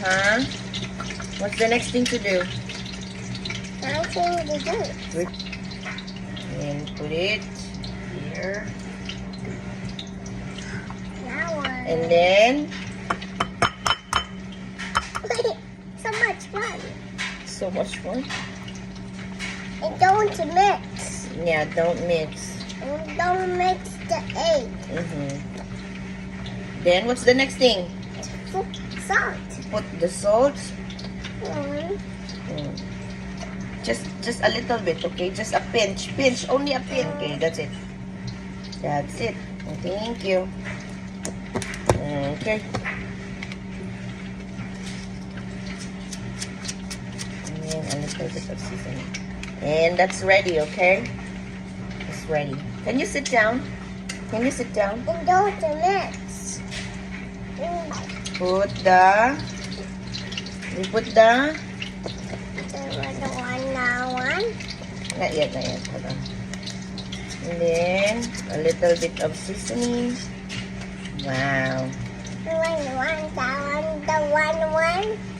Huh? What's the next thing to do? Nothing to do. And put it here. Now what? And then, So much fun. so much fun. And don't mix. Yeah, don't mix. And don't mix the egg. Then, what's the next thing? Put salt. Put the salt. Mm. Just a little bit, okay? Just a pinch. Pinch, only a pinch. Okay, that's it. That's it. Thank you. Okay. And then a little bit of seasoning. And that's ready, okay? It's ready. Can you sit down? Can you sit down? And don't mix. Put the... You put the... The one now one. Not yet, not yet. Hold on. And then, a little bit of seasoning. Wow. The one.